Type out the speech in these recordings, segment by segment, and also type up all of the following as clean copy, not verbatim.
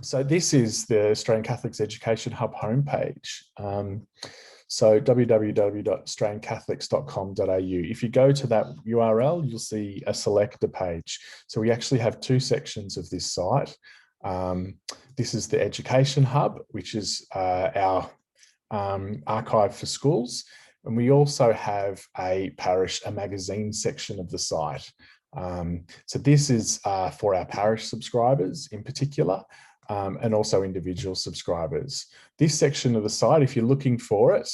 So this is the Australian Catholics Education Hub homepage. So www.australiancatholics.com.au. If you go to that URL, you'll see a selector page. So we actually have two sections of this site. This is the Education Hub, which is our archive for schools. And we also have a magazine section of the site. So this is for our parish subscribers in particular, and also individual subscribers. This section of the site, if you're looking for it,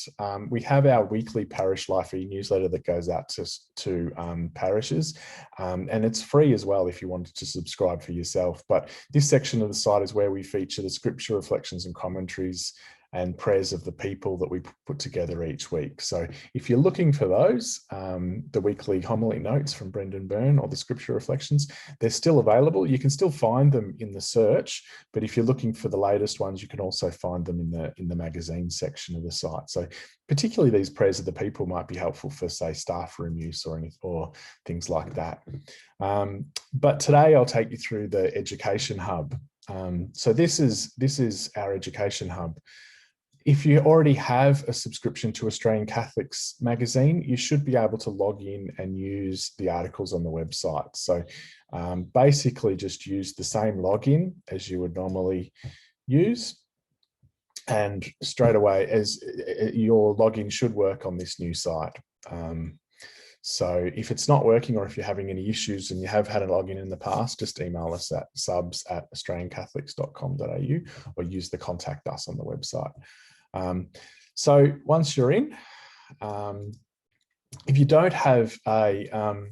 we have our weekly Parish Life e-newsletter that goes out to parishes, and it's free as well if you wanted to subscribe for yourself. But this section of the site is where we feature the scripture reflections and commentaries and prayers of the people that we put together each week. So if you're looking for those, the weekly homily notes from Brendan Byrne or the scripture reflections, they're still available. You can still find them in the search, but if you're looking for the latest ones, you can also find them in the magazine section of the site. So particularly these prayers of the people might be helpful for, say, staff room use or things like that. But today I'll take you through the Education Hub. So this is our Education Hub. If you already have a subscription to Australian Catholics magazine, you should be able to log in and use the articles on the website. So basically just use the same login as you would normally use. And straight away, as your login should work on this new site. So if it's not working or if you're having any issues and you have had a login in the past, just email us at subs@australiancatholics.com.au or use the contact us on the website. So once you're in, if you don't have a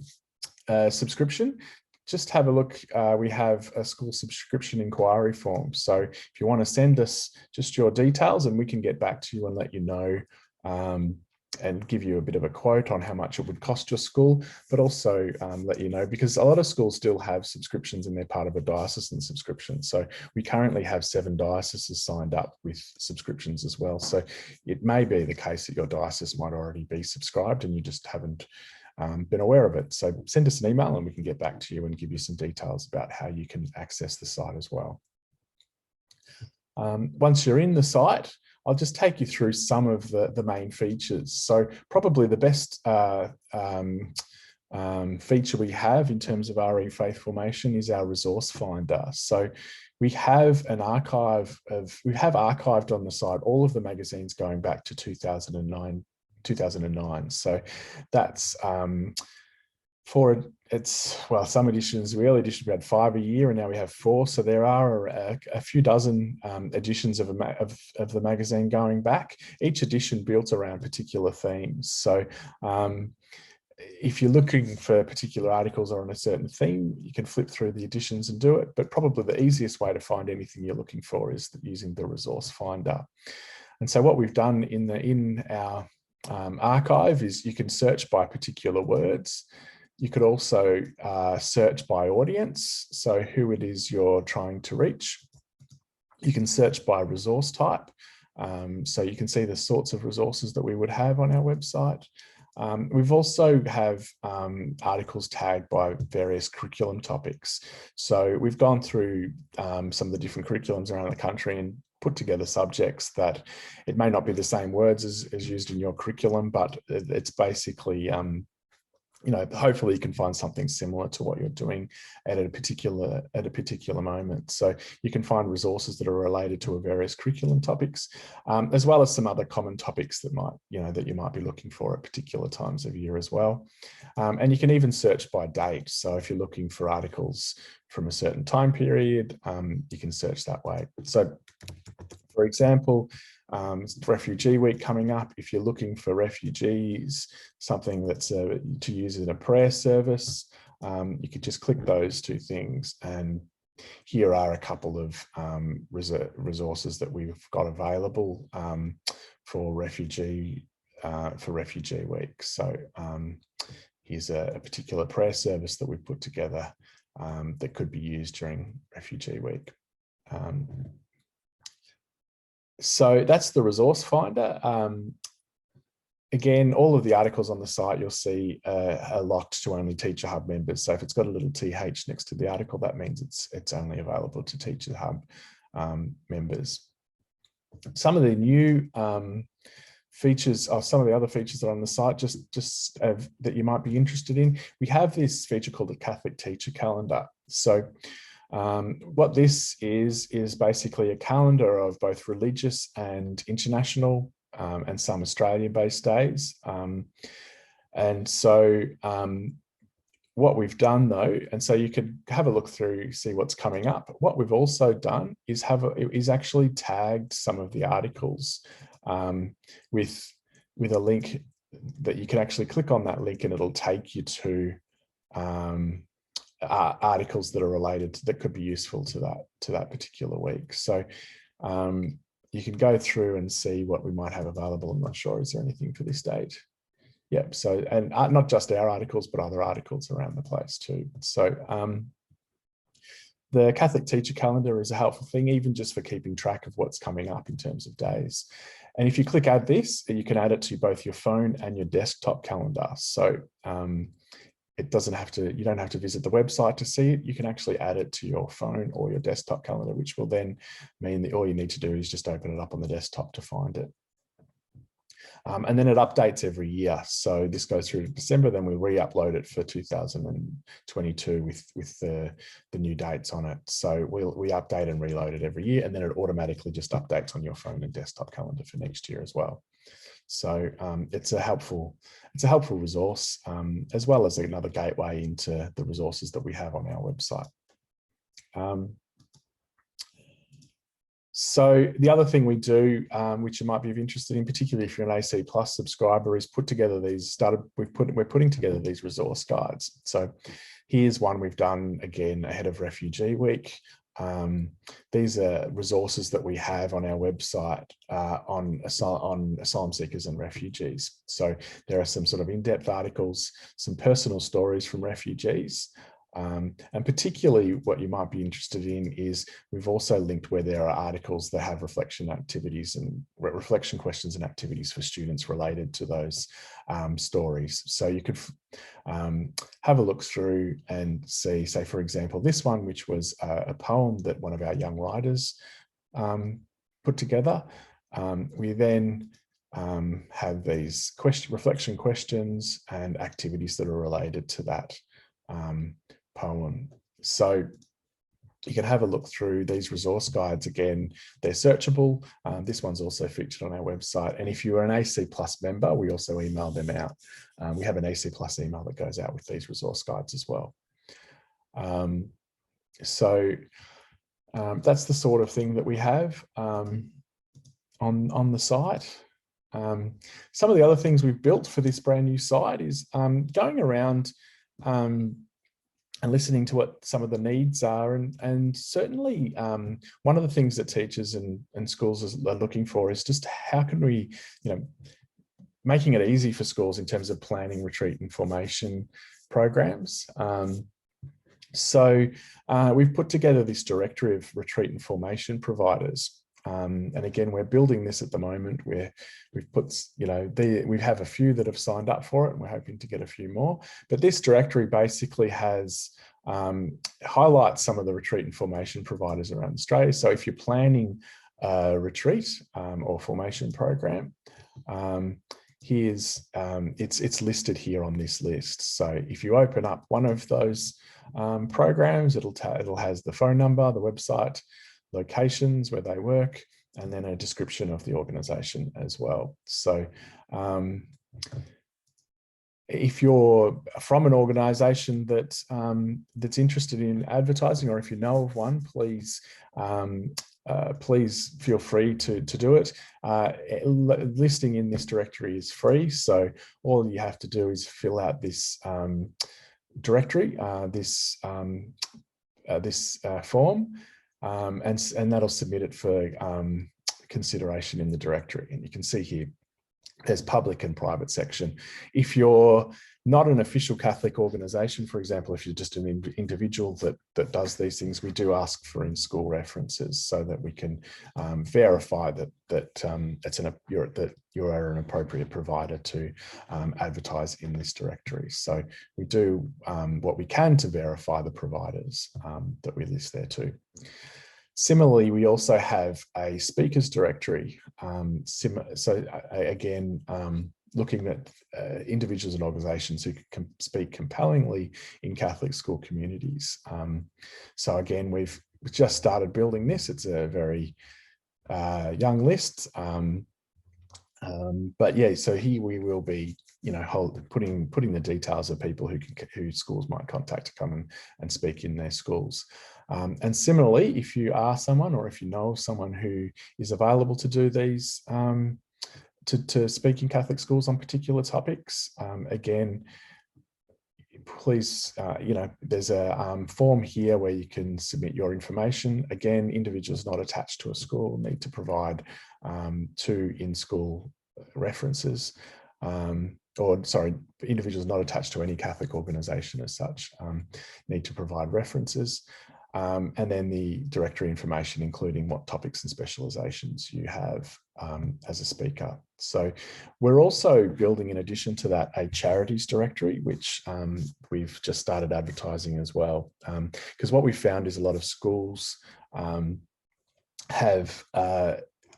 subscription, just have a look. We have a school subscription inquiry form. So if you want to send us just your details, and we can get back to you and let you know and give you a bit of a quote on how much it would cost your school, but also let you know, because a lot of schools still have subscriptions and they're part of a diocesan subscription. So we currently have 7 dioceses signed up with subscriptions as well. So it may be the case that your diocese might already be subscribed and you just haven't been aware of it. So send us an email and we can get back to you and give you some details about how you can access the site as well. Once you're in the site, I'll just take you through some of the main features. So probably the best feature we have in terms of RE faith formation is our resource finder. So we have an archive we have archived on the site all of the magazines going back to 2009. So that's some editions, the early editions we had 5 a year and now we have 4. So there are a few dozen editions of the magazine going back, each edition built around particular themes. So if you're looking for particular articles or on a certain theme, you can flip through the editions and do it. But probably the easiest way to find anything you're looking for is using the resource finder. And so what we've done in our archive is you can search by particular words. You could also search by audience, so who it is you're trying to reach. You can search by resource type, so you can see the sorts of resources that we would have on our website. We've also have articles tagged by various curriculum topics. So we've gone through some of the different curriculums around the country and put together subjects that it may not be the same words as used in your curriculum, but it's basically hopefully you can find something similar to what you're doing at a particular moment. So you can find resources that are related to various curriculum topics, as well as some other common topics that you might be looking for at particular times of year as well. And you can even search by date. So if you're looking for articles from a certain time period, you can search that way. So for example, Refugee Week coming up. If you're looking for refugees, something that's to use in a prayer service, you could just click those 2 things. And here are a couple of resources that we've got available for Refugee Week. So here's a particular prayer service that we've put together that could be used during Refugee Week. So that's the resource finder. Again, all of the articles on the site you'll see are locked to only Teacher Hub members. So if it's got a little TH next to the article, that means it's only available to Teacher Hub members. Some of the new features are some of the other features that are on the site that you might be interested in. We have this feature called the Catholic Teacher Calendar. So what this is basically a calendar of both religious and international and some Australian-based days. And so what we've done though, and so you could have a look through, see what's coming up. What we've also done is actually tagged some of the articles with a link that you can actually click on that link and it'll take you to articles that are related that could be useful to that particular week. So you can go through and see what we might have available. I'm not sure, is there anything for this date? Yep. So, and not just our articles, but other articles around the place too. So the Catholic Teacher Calendar is a helpful thing, even just for keeping track of what's coming up in terms of days. And if you click add this, you can add it to both your phone and your desktop calendar. So it doesn't have to, you don't have to visit the website to see it. You can actually add it to your phone or your desktop calendar, which will then mean that all you need to do is just open it up on the desktop to find it. And then it updates every year. So this goes through to December, then we re-upload it for 2022 with the new dates on it. So we update and reload it every year, and then it automatically just updates on your phone and desktop calendar for next year as well. So it's a helpful resource, as well as another gateway into the resources that we have on our website. So the other thing we do, which you might be interested in, particularly if you're an AC Plus subscriber, is we're putting together these resource guides. So here's one we've done again ahead of Refugee Week. These are resources that we have on our website on asylum seekers and refugees. So there are some sort of in-depth articles, some personal stories from refugees. And particularly what you might be interested in is we've also linked where there are articles that have reflection activities and reflection questions and activities for students related to those stories. So you could have a look through and see, say, for example, this one, which was a poem that one of our young writers put together. We then have these reflection questions and activities that are related to that poem. So you can have a look through these resource guides. Again, they're searchable. This one's also featured on our website. And if you are an AC Plus member, we also email them out. We have an AC Plus email that goes out with these resource guides as well. So that's the sort of thing that we have on the site. Some of the other things we've built for this brand new site is going around and listening to what some of the needs are. And certainly one of the things that teachers and schools are looking for is just how can we, making it easy for schools in terms of planning retreat and formation programs. So we've put together this directory of retreat and formation providers. And again, we're building this at the moment where we've put, we have a few that have signed up for it and we're hoping to get a few more. But this directory basically has highlights some of the retreat and formation providers around Australia. So if you're planning a retreat or formation program, it's listed here on this list. So if you open up one of those programs, it'll has the phone number, the website, locations where they work, and then a description of the organization as well. So if you're from an organization that's interested in advertising, or if you know of one, please feel free to do it. Listing in this directory is free, so all you have to do is fill out this directory, this form, and that'll submit it for consideration in the directory. And you can see here, there's public and private section. If you're not an official Catholic organization, for example, if you're just an individual that does these things, we do ask for in-school references so that we can verify that you're an appropriate provider to advertise in this directory. So we do what we can to verify the providers that we list there too. Similarly, we also have a speakers directory. Again, looking at individuals and organisations who can speak compellingly in Catholic school communities. So again, we've just started building this. It's a very young list. But yeah, so here we will be, putting the details of people who schools might contact to come and speak in their schools. And similarly, if you are someone, or if you know someone who is available to do these, to speak in Catholic schools on particular topics, again, please, there's a form here where you can submit your information. Again, individuals not attached to a school need to provide 2 in-school references, individuals not attached to any Catholic organisation as such need to provide references. And then the directory information, including what topics and specialisations you have as a speaker. So we're also building, in addition to that, a charities directory, which we've just started advertising as well. Because what we found is a lot of schools have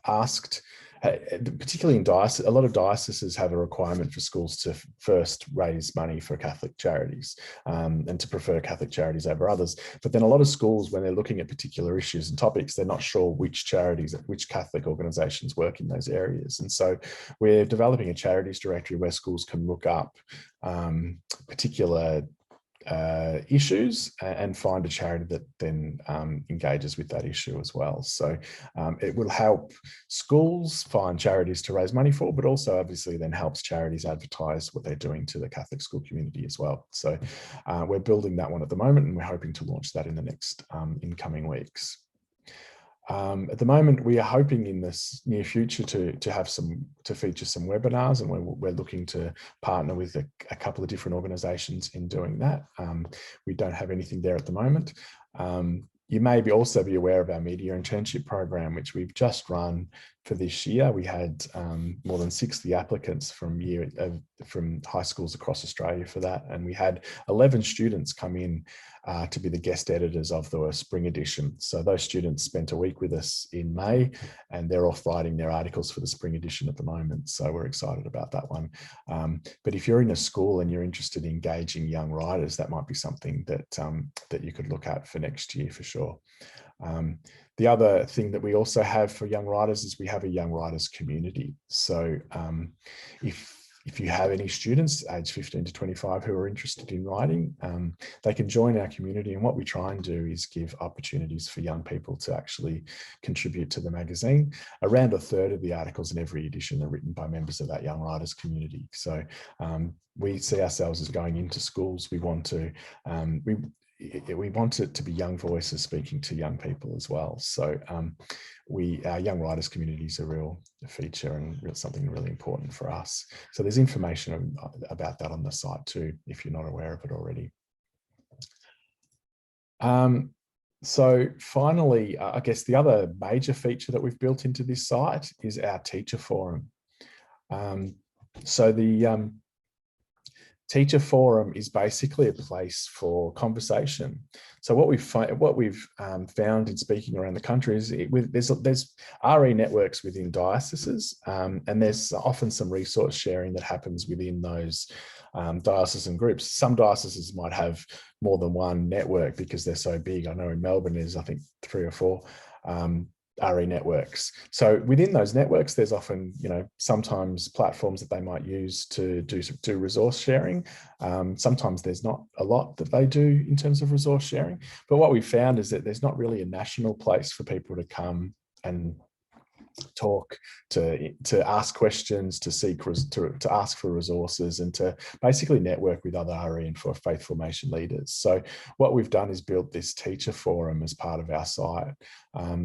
asked, particularly in dioceses, a lot of dioceses have a requirement for schools to first raise money for Catholic charities and to prefer Catholic charities over others. But then a lot of schools, when they're looking at particular issues and topics, they're not sure which charities, which Catholic organisations work in those areas. And so we're developing a charities directory where schools can look up particular issues and find a charity that then engages with that issue as well. So it will help schools find charities to raise money for, but also obviously then helps charities advertise what they're doing to the Catholic school community as well. So we're building that one at the moment, and we're hoping to launch that in the next incoming weeks. At the moment, we are hoping in this near future to feature some webinars, and we're looking to partner with a couple of different organisations in doing that. We don't have anything there at the moment. You may also be aware of our media internship program, which we've just run for this year. We had more than 60 applicants from high schools across Australia for that, and we had 11 students come in to be the guest editors of the spring edition. So those students spent a week with us in May, and they're off writing their articles for the spring edition at the moment. So we're excited about that one. But if you're in a school and you're interested in engaging young writers, that might be something that you could look at for next year for sure. The other thing that we also have for young writers is we have a young writers community. So if you have any students aged 15 to 25 who are interested in writing, they can join our community. And what we try and do is give opportunities for young people to actually contribute to the magazine. Around a third of the articles in every edition are written by members of that young writers community. So we see ourselves as going into schools. We want it to be young voices speaking to young people as well. So our young writers community is a real feature and something really important for us. So there's information about that on the site too, if you're not aware of it already. So finally, I guess the other major feature that we've built into this site is our teacher forum. So the Teacher Forum is basically a place for conversation. So what we've found in speaking around the country is there's RE networks within dioceses, and there's often some resource sharing that happens within those diocesan groups. Some dioceses might have more than one network because they're so big. I know in Melbourne there's, I think, 3 or 4 RE networks. So within those networks, there's often, sometimes platforms that they might use to do resource sharing. Sometimes there's not a lot that they do in terms of resource sharing. But what we found is that there's not really a national place for people to come and talk, to ask questions, to ask for resources, and to basically network with other RE and for faith formation leaders. So what we've done is built this teacher forum as part of our site.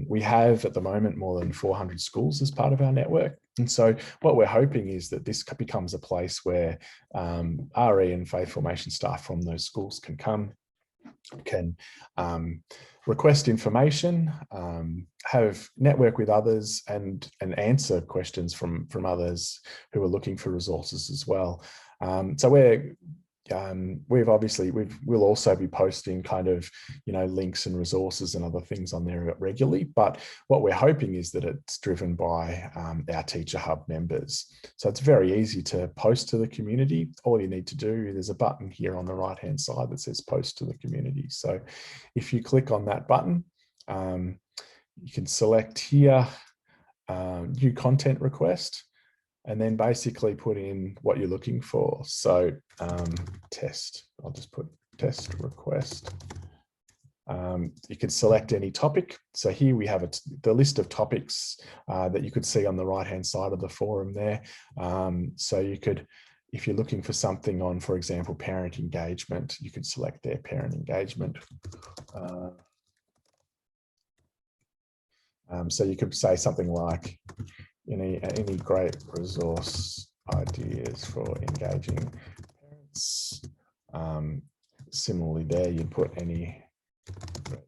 We have at the moment more than 400 schools as part of our network. And so what we're hoping is that this becomes a place where RE and faith formation staff from those schools can come, can request information, network with others, and answer questions from others who are looking for resources as well. So we're we'll also be posting kind of, links and resources and other things on there regularly. But what we're hoping is that it's driven by our Teacher Hub members. So it's very easy to post to the community. All you need to do, there's a button here on the right-hand side that says post to the community. So if you click on that button, you can select here, new content request, and then basically put in what you're looking for. So test, I'll just put test request. You could select any topic. So here we have the list of topics that you could see on the right-hand side of the forum there. So you could, if you're looking for something on, for example, parent engagement, you could select their parent engagement. So you could say something like, any great resource ideas for engaging parents. Similarly there, you'd put any great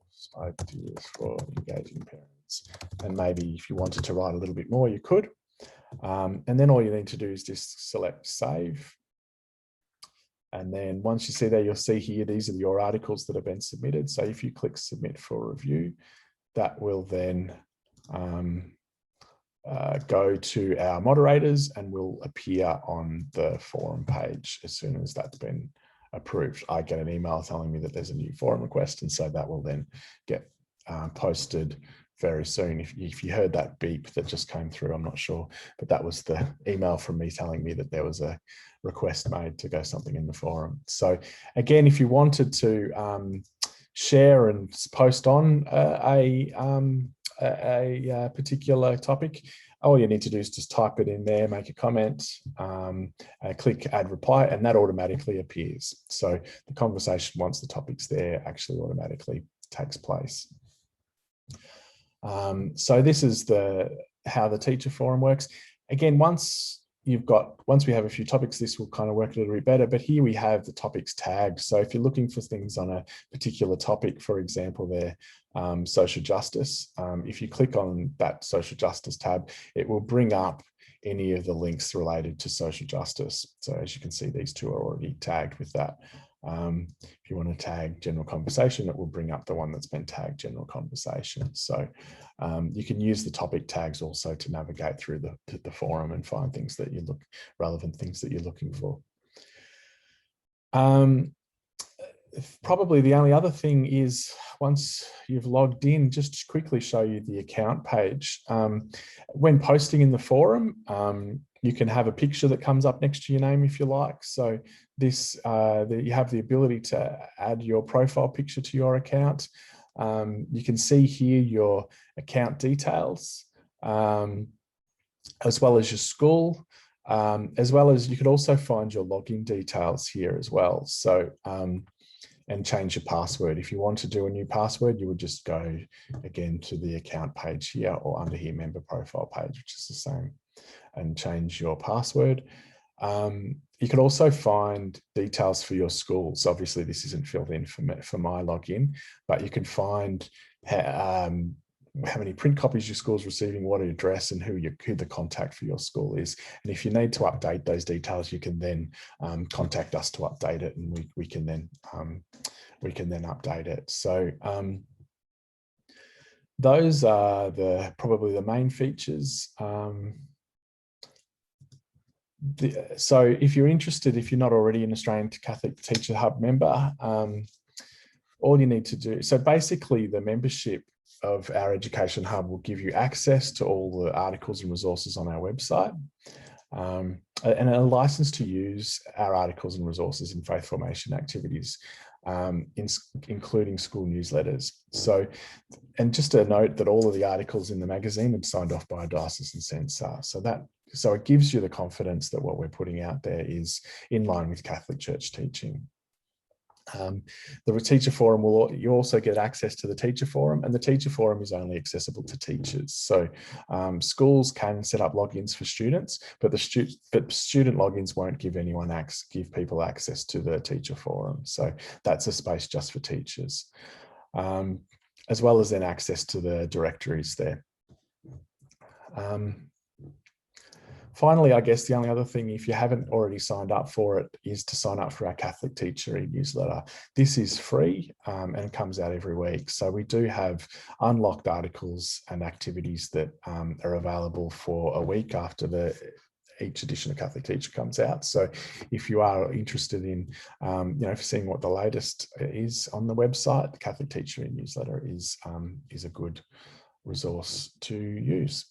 resource ideas for engaging parents. And maybe if you wanted to write a little bit more, you could. And then all you need to do is just select save. And then once you see there, you'll see here, these are your articles that have been submitted. So if you click submit for review, that will then go to our moderators and will appear on the forum page as soon as that's been approved. I get an email telling me that there's a new forum request, and so that will then get posted very soon. If you heard that beep that just came through, I'm not sure, but that was the email from me telling me that there was a request made to go something in the forum. So again, if you wanted to share and post on a particular topic, all you need to do is just type it in there, make a comment, click add reply, and that automatically appears. So the conversation, once the topic's there, actually automatically takes place. So this is how the teacher forum works. Again, once we have a few topics, this will kind of work a little bit better, but here we have the topics tagged. So if you're looking for things on a particular topic, for example, there, social justice, if you click on that social justice tab, it will bring up any of the links related to social justice. So as you can see, these two are already tagged with that. If you want to tag general conversation, it will bring up the one that's been tagged general conversation. So you can use the topic tags also to navigate through the forum and find things that relevant things that you're looking for. Probably the only other thing is, once you've logged in, just to quickly show you the account page. When posting in the forum, you can have a picture that comes up next to your name if you like. So this, you have the ability to add your profile picture to your account. You can see here your account details, as well as your school, as well as you could also find your login details here as well. So, and change your password. If you want to do a new password, you would just go again to the account page here, or under here, member profile page, which is the same, and change your password. You can also find details for your schools. Obviously, this isn't filled in for my login, but you can find how many print copies your school's receiving, what address, and who the contact for your school is. And if you need to update those details, you can then contact us to update it, and we can then update it. So those are probably the main features. So if you're interested, if you're not already an Australian Catholic Teacher Hub member, all you need to do, so basically the membership of our Education Hub will give you access to all the articles and resources on our website, and a license to use our articles and resources in faith formation activities, including school newsletters. So, and just a note that all of the articles in the magazine are signed off by a diocesan censor. So it gives you the confidence that what we're putting out there is in line with Catholic Church teaching. The teacher forum you also get access to the teacher forum, and the teacher forum is only accessible to teachers. So schools can set up logins for students, but student logins won't give people access to the teacher forum. So that's a space just for teachers, as well as then access to the directories there. Finally, I guess the only other thing, if you haven't already signed up for it, is to sign up for our Catholic Teacher e-newsletter. This is free and comes out every week. So we do have unlocked articles and activities that are available for a week after each edition of Catholic Teacher comes out. So if you are interested in, seeing what the latest is on the website, the Catholic Teacher e-newsletter is a good resource to use.